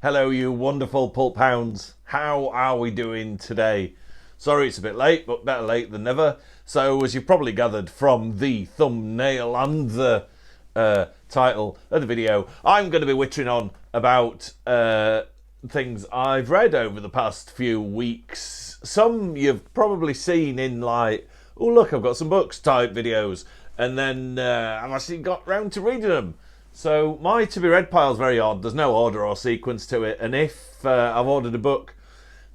Hello, you wonderful pulp hounds. How are we doing today? Sorry it's a bit late, but better late than never. So, as you've probably gathered from the thumbnail and the title of the video, I'm going to be wittering on about things I've read over the past few weeks. Some you've probably seen in like, oh look, I've got some books type videos, and then I've actually got round to reading them. So my to be read pile is very odd. There's no order or sequence to it, and if I've ordered a book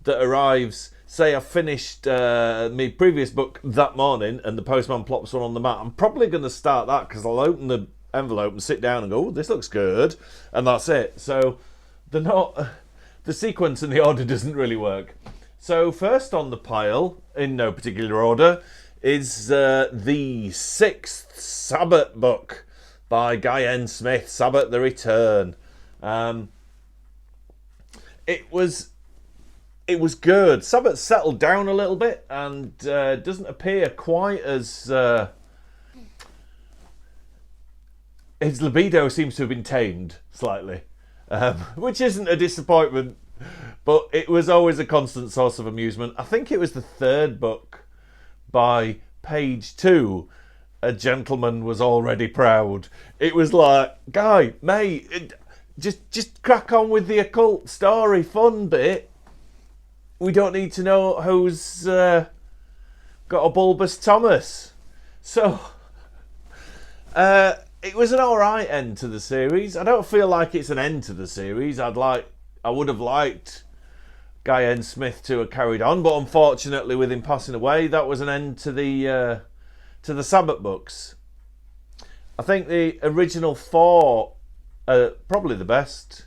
that arrives, say I've finished my previous book that morning and the postman plops one on the mat, I'm probably going to start that because I'll open the envelope and sit down and go, oh, this looks good, and that's it. So the sequence and the order doesn't really work. So first on the pile, in no particular order, is the sixth Sabbath book by Guy N. Smith, Sabbath the Return. It was good. Sabbath settled down a little bit and doesn't appear quite as... his libido seems to have been tamed slightly, which isn't a disappointment, but it was always a constant source of amusement. I think it was the third book by page 2. A gentleman was already proud. It was like, Guy, mate, just crack on with the occult story fun bit. We don't need to know who's got a bulbous Thomas. So, it was an alright end to the series. I don't feel like it's an end to the series. I would have liked Guy N. Smith to have carried on, but unfortunately with him passing away, that was an end to the Sabbath books. I think the original 4 are probably the best,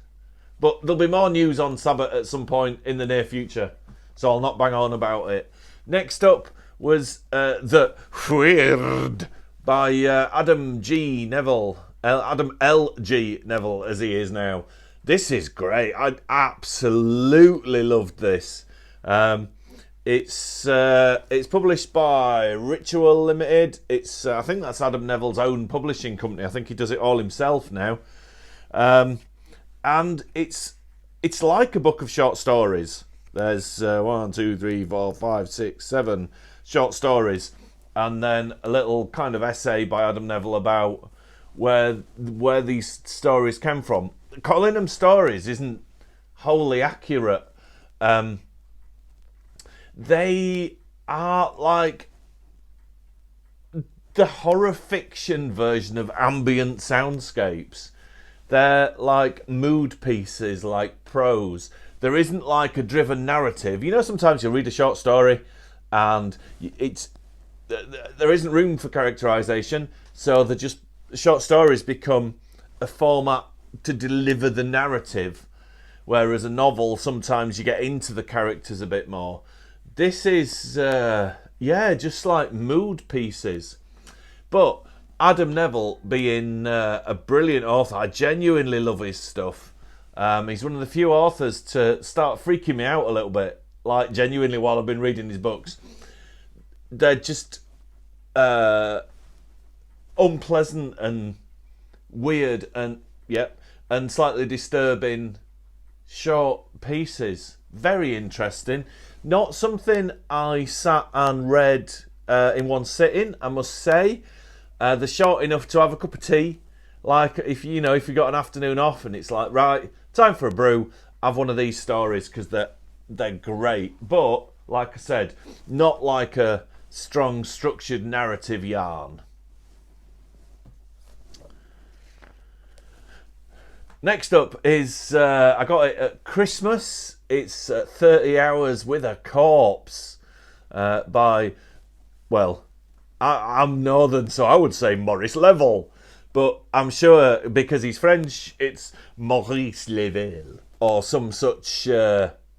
but there'll be more news on Sabbath at some point in the near future, so I'll not bang on about it. Next up was The Weird by Adam G. Neville, Adam L. G. Neville as he is now. This is great. I absolutely loved this. It's published by Ritual Limited. I think that's Adam Neville's own publishing company. I think he does it all himself now. And it's like a book of short stories. There's 1, 2, 3, 4, 5, 6, 7 short stories, and then a little kind of essay by Adam Neville about where these stories came from. Calling them stories isn't wholly accurate. They are like the horror fiction version of ambient soundscapes. They're like mood pieces, like prose. There isn't like a driven narrative. You know, sometimes you read a short story and there isn't room for characterization, so short stories become a format to deliver the narrative, whereas a novel, sometimes you get into the characters a bit more. This is, just like mood pieces. But Adam Neville being a brilliant author, I genuinely love his stuff. He's one of the few authors to start freaking me out a little bit, like genuinely while I've been reading his books. They're just unpleasant and weird and slightly disturbing short pieces. Very interesting. Not something I sat and read in one sitting, I must say. They're short enough to have a cup of tea. Like if you got an afternoon off and it's like, right, time for a brew, have one of these stories because they're great. But like I said, not like a strong structured narrative yarn. Next up is I got it at Christmas. It's 30 Hours with a Corpse by, well, I'm northern, so I would say Maurice Level, but I'm sure because he's French, it's Maurice Level or some such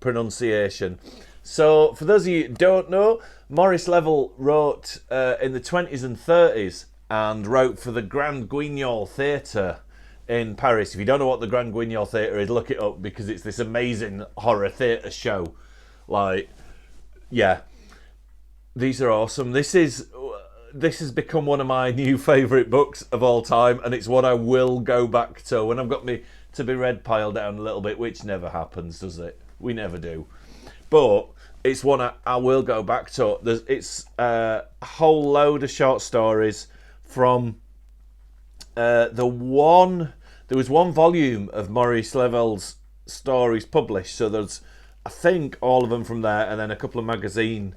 pronunciation. So for those of you who don't know, Maurice Level wrote in the 20s and 30s and wrote for the Grand Guignol Theatre in Paris. If you don't know what the Grand Guignol Theatre is, look it up because it's this amazing horror theatre show. Like, yeah, these are awesome. This has become one of my new favourite books of all time, and it's what I will go back to when I've got my to be read pile down a little bit, which never happens, does it? We never do. But it's one I will go back to. It's a whole load of short stories from there was one volume of Maurice Level's stories published, so there's, I think, all of them from there, and then a couple of magazine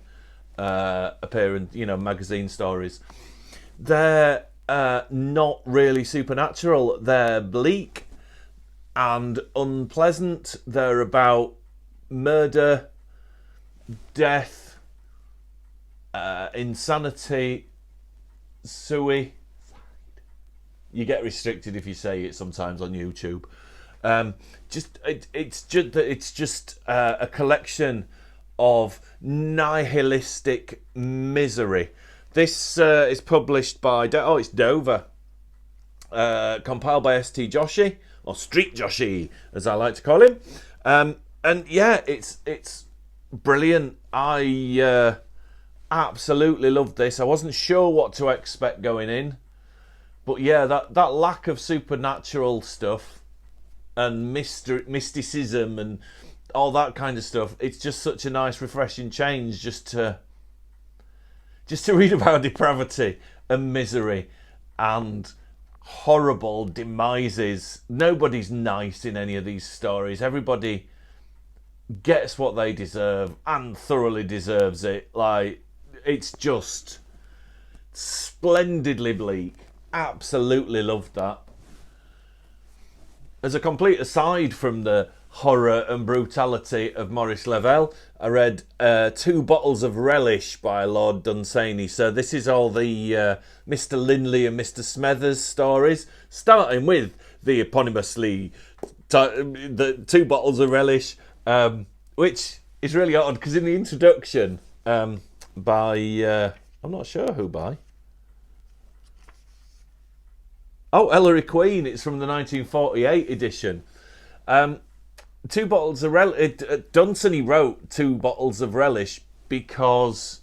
magazine stories. They're not really supernatural. They're bleak and unpleasant. They're about murder, death, insanity, suicide. You get restricted if you say it sometimes on YouTube. It's just a collection of nihilistic misery. This is published by it's Dover, compiled by St. Joshi, or Street Joshi as I like to call him. And yeah, it's brilliant. I absolutely loved this. I wasn't sure what to expect going in, but yeah, that lack of supernatural stuff and mysticism and all that kind of stuff, it's just such a nice refreshing change just to read about depravity and misery and horrible demises. Nobody's nice in any of these stories. Everybody gets what they deserve and thoroughly deserves it. Like, it's just splendidly bleak. Absolutely loved that. As a complete aside from the horror and brutality of Maurice Level, I read 2 Bottles of Relish by Lord Dunsany. So this is all the Mr. Linley and Mr. Smethers stories, starting with the eponymously the 2 Bottles of Relish, which is really odd because in the introduction by I'm not sure who by. Oh, Ellery Queen. It's from the 1948 edition. 2 Bottles of Relish. Dunsany wrote 2 Bottles of Relish because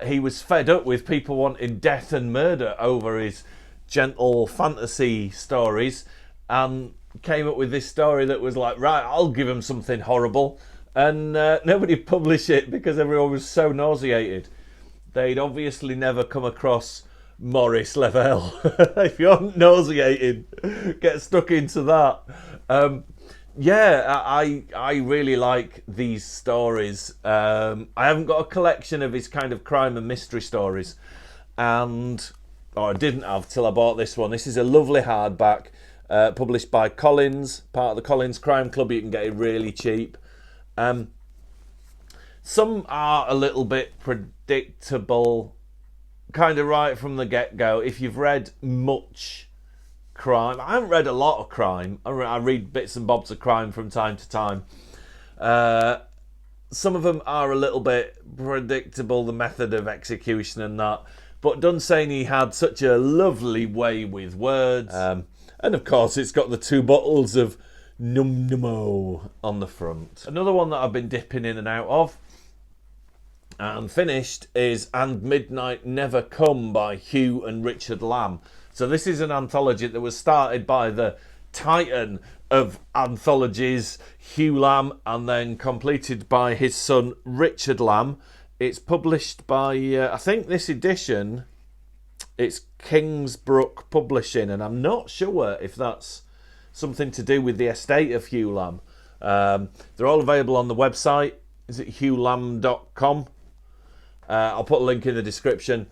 he was fed up with people wanting death and murder over his gentle fantasy stories, and came up with this story that was like, right, I'll give him something horrible. And nobody published it because everyone was so nauseated. They'd obviously never come across Maurice Level. If you're nauseated, get stuck into that. Yeah, I really like these stories. I haven't got a collection of his kind of crime and mystery stories, or I didn't have till I bought this one. This is a lovely hardback, published by Collins, part of the Collins Crime Club. You can get it really cheap. Some are a little bit predictable, kind of right from the get-go. If you've read much crime, I haven't read a lot of crime. I read bits and bobs of crime from time to time. Some of them are a little bit predictable, the method of execution and that. But Dunsany had such a lovely way with words. And of course, it's got the 2 bottles of Num Numo on the front. Another one that I've been dipping in and out of and finished is And Midnight Never Come by Hugh and Richard Lamb. So this is an anthology that was started by the titan of anthologies, Hugh Lamb, and then completed by his son Richard Lamb. It's published by, I think this edition, it's Kingsbrook Publishing, and I'm not sure if that's something to do with the estate of Hugh Lamb. They're all available on the website. Is it hughlamb.com? I'll put a link in the description.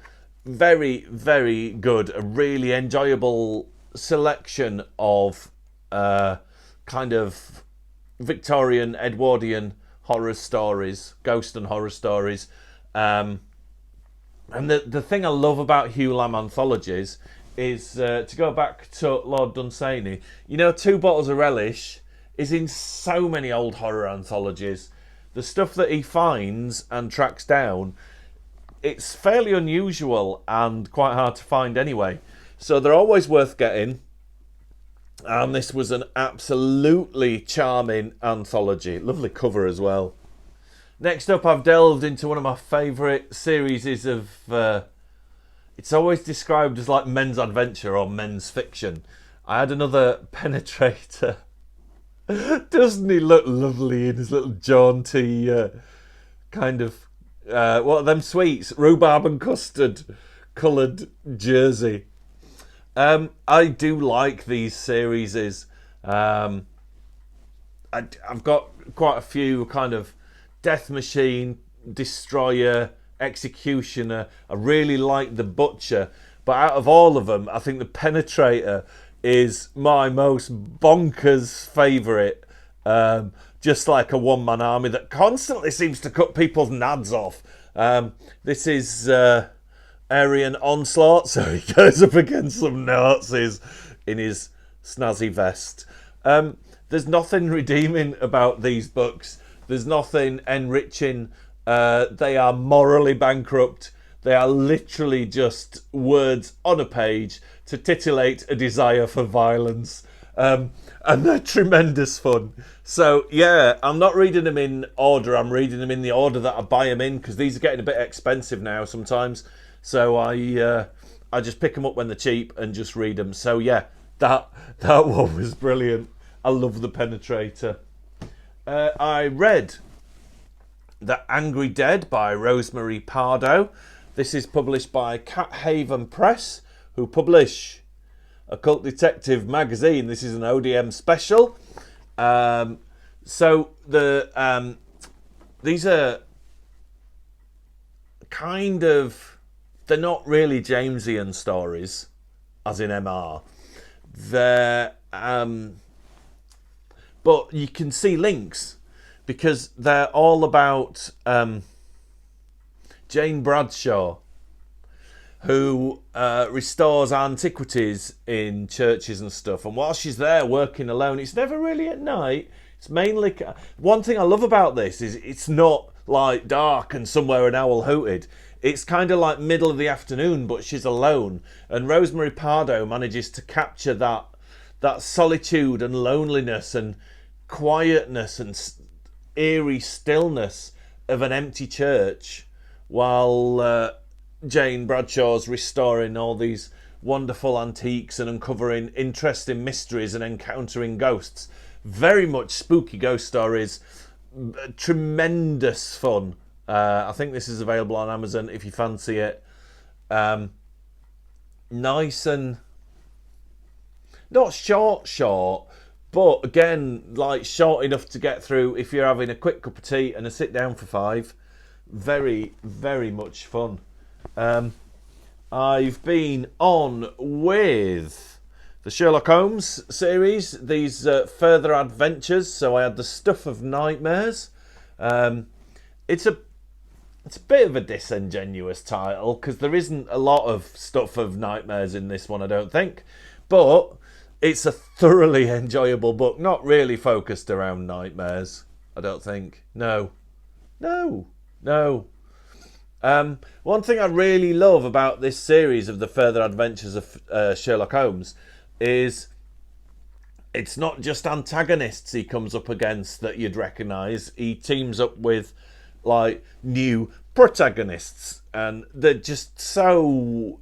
Very, very good. A really enjoyable selection of kind of Victorian, Edwardian horror stories, ghost and horror stories. And the thing I love about Hugh Lamb anthologies is, to go back to Lord Dunsany, 2 Bottles of Relish is in so many old horror anthologies. The stuff that he finds and tracks down, it's fairly unusual and quite hard to find anyway. So they're always worth getting. And this was an absolutely charming anthology. Lovely cover as well. Next up, I've delved into one of my favourite series of... it's always described as like men's adventure or men's fiction. I had another Penetrator. Doesn't he look lovely in his little jaunty kind of what are them sweets? Rhubarb and custard coloured jersey. I do like these series. I've got quite a few kind of Death Machine, Destroyer, Executioner. I really like the Butcher, but out of all of them, I think the Penetrator is my most bonkers favourite. Just like a one-man army that constantly seems to cut people's nads off. This is Aryan Onslaught, so he goes up against some Nazis in his snazzy vest. There's nothing redeeming about these books. There's nothing enriching. They are morally bankrupt. They are literally just words on a page to titillate a desire for violence. And they're tremendous fun. So, yeah, I'm not reading them in order. I'm reading them in the order that I buy them in, because these are getting a bit expensive now sometimes. So I just pick them up when they're cheap and just read them. So, yeah, that one was brilliant. I love the Penetrator. I read The Angry Dead by Rosemary Pardo. This is published by Cat Haven Press, who publish Occult Detective magazine. This is an ODM special. So these are kind of, they're not really Jamesian stories, as in MR. They're but you can see links, because they're all about Jane Bradshaw, who restores antiquities in churches and stuff. And while she's there working alone, it's never really at night. It's mainly... One thing I love about this is it's not like dark and somewhere an owl hooted. It's kind of like middle of the afternoon, but she's alone. And Rosemary Pardo manages to capture that solitude and loneliness and quietness and eerie stillness of an empty church, while Jane Bradshaw's restoring all these wonderful antiques and uncovering interesting mysteries and encountering ghosts. Very much spooky ghost stories. Tremendous fun. I think this is available on Amazon if you fancy it. Nice and not short, but again, like short enough to get through if you're having a quick cup of tea and a sit down for 5. Very, very much fun. I've been on with the Sherlock Holmes series, these further adventures. So I had the Stuff of Nightmares. It's a bit of a disingenuous title, because there isn't a lot of Stuff of Nightmares in this one, I don't think. But it's a thoroughly enjoyable book, not really focused around nightmares, I don't think. No. One thing I really love about this series of the further adventures of Sherlock Holmes is it's not just antagonists he comes up against that you'd recognise. He teams up with like new protagonists, and they're just so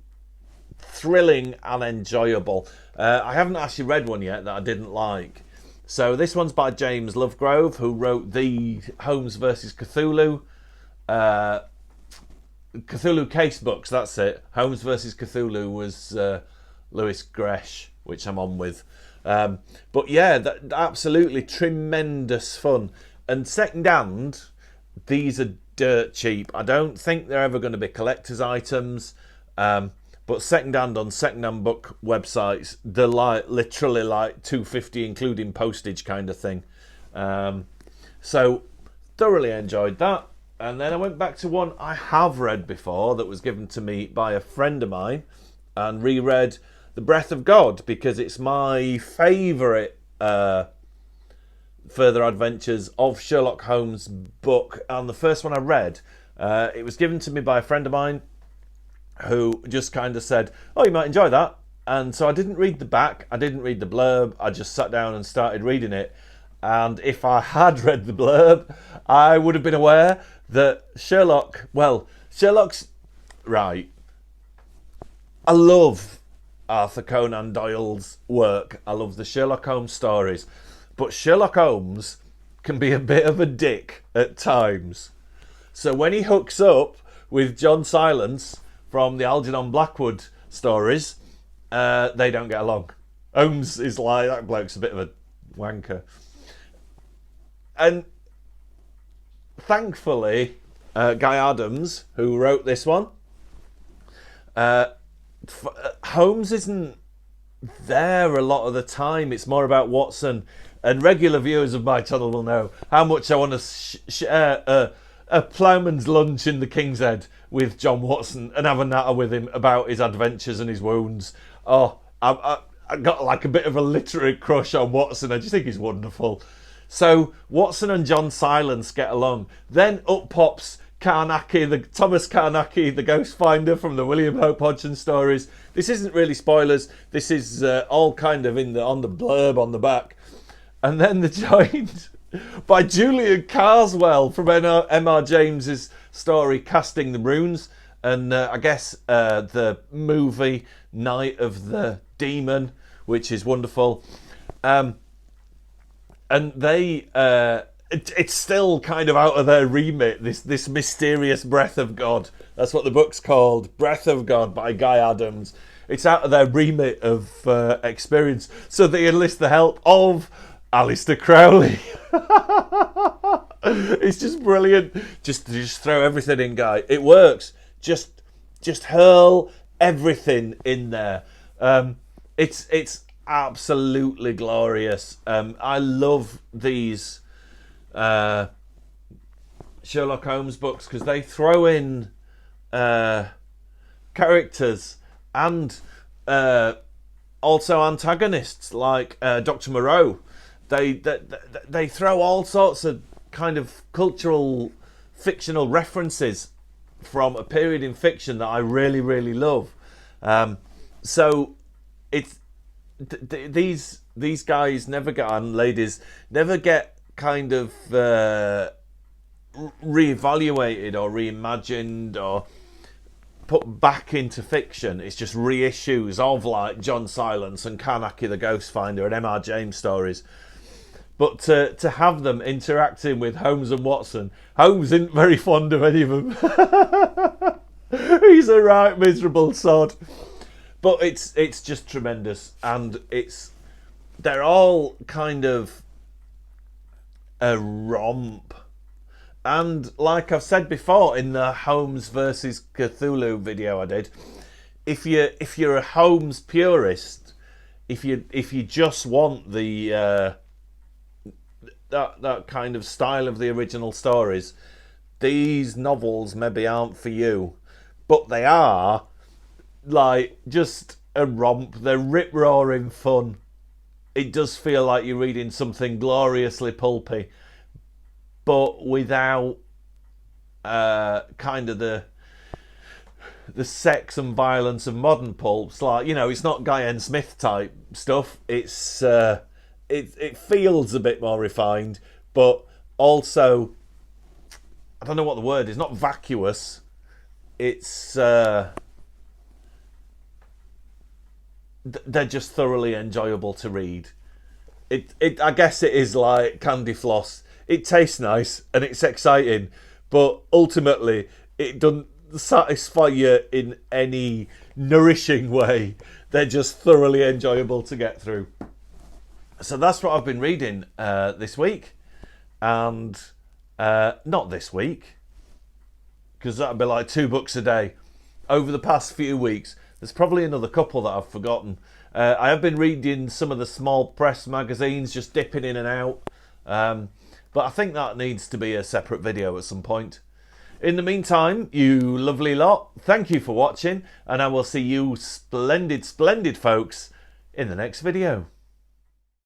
thrilling and enjoyable. I haven't actually read one yet that I didn't like. So this one's by James Lovegrove, who wrote the Holmes vs. Cthulhu case books. That's it. Holmes vs. Cthulhu was Lewis Gresh, which I'm on with. But yeah, that absolutely tremendous fun. And second hand, these are dirt cheap. I don't think they're ever going to be collector's items. But second hand on second hand book websites, they're like literally like $2.50 including postage kind of thing. So thoroughly enjoyed that. And then I went back to one I have read before that was given to me by a friend of mine, and reread The Breath of God, because it's my favourite further adventures of Sherlock Holmes book, and the first one I read. It was given to me by a friend of mine who just kind of said, oh, you might enjoy that. And so I didn't read the back, I didn't read the blurb, I just sat down and started reading it. And if I had read the blurb, I would have been aware that Sherlock's right. I love Arthur Conan Doyle's work. I love the Sherlock Holmes stories. But Sherlock Holmes can be a bit of a dick at times. So when he hooks up with John Silence from the Algernon Blackwood stories, they don't get along. Holmes is like, that bloke's a bit of a wanker. And thankfully, Guy Adams, who wrote this one, Holmes isn't there a lot of the time. It's more about Watson. And regular viewers of my channel will know how much I want to share a ploughman's lunch in the King's Head with John Watson and have a natter with him about his adventures and his wounds. Oh, I got like a bit of a literary crush on Watson. I just think he's wonderful. So Watson and John Silence get along. Then up pops Thomas Carnacki, the ghost finder from the William Hope Hodgson stories. This isn't really spoilers. This is all kind of on the blurb on the back. And then they're joined by Julian Carswell from M.R. James's story Casting the Runes, and I guess the movie Night of the Demon, which is wonderful. And they, it's still kind of out of their remit, this mysterious Breath of God. That's what the book's called, Breath of God by Guy Adams. It's out of their remit of experience. So they enlist the help of Aleister Crowley. It's just brilliant. Just throw everything in, Guy. It works. Just hurl everything in there. It's absolutely glorious. I love these Sherlock Holmes books because they throw in characters and also antagonists like Dr. Moreau. They throw all sorts of kind of cultural, fictional references from a period in fiction that I really, really love. So it's these guys never get, and ladies never get kind of reevaluated or reimagined or put back into fiction. It's just reissues of like John Silence and Carnacki the Ghost Finder and M.R. James stories. But to have them interacting with Holmes and Watson, Holmes isn't very fond of any of them. He's a right miserable sod. But it's just tremendous, and they're all kind of a romp. And like I've said before in the Holmes versus Cthulhu video I did, if you're a Holmes purist, if you just want the that kind of style of the original stories, these novels maybe aren't for you, but they are like just a romp. They're rip-roaring fun. It does feel like you're reading something gloriously pulpy, but without kind of the sex and violence of modern pulps. Like, you know, it's not Guy N. Smith type stuff. It's it feels a bit more refined, but also, I don't know what the word is, not vacuous. It's they're just thoroughly enjoyable to read. I guess it is like candy floss. It tastes nice and it's exciting, but ultimately it doesn't satisfy you in any nourishing way. They're just thoroughly enjoyable to get through. So that's what I've been reading this week, and not this week, because that'd be like 2 books a day. Over the past few weeks, there's probably another couple that I've forgotten. I have been reading some of the small press magazines, just dipping in and out, but I think that needs to be a separate video at some point. In the meantime, you lovely lot, thank you for watching, and I will see you splendid folks in the next video.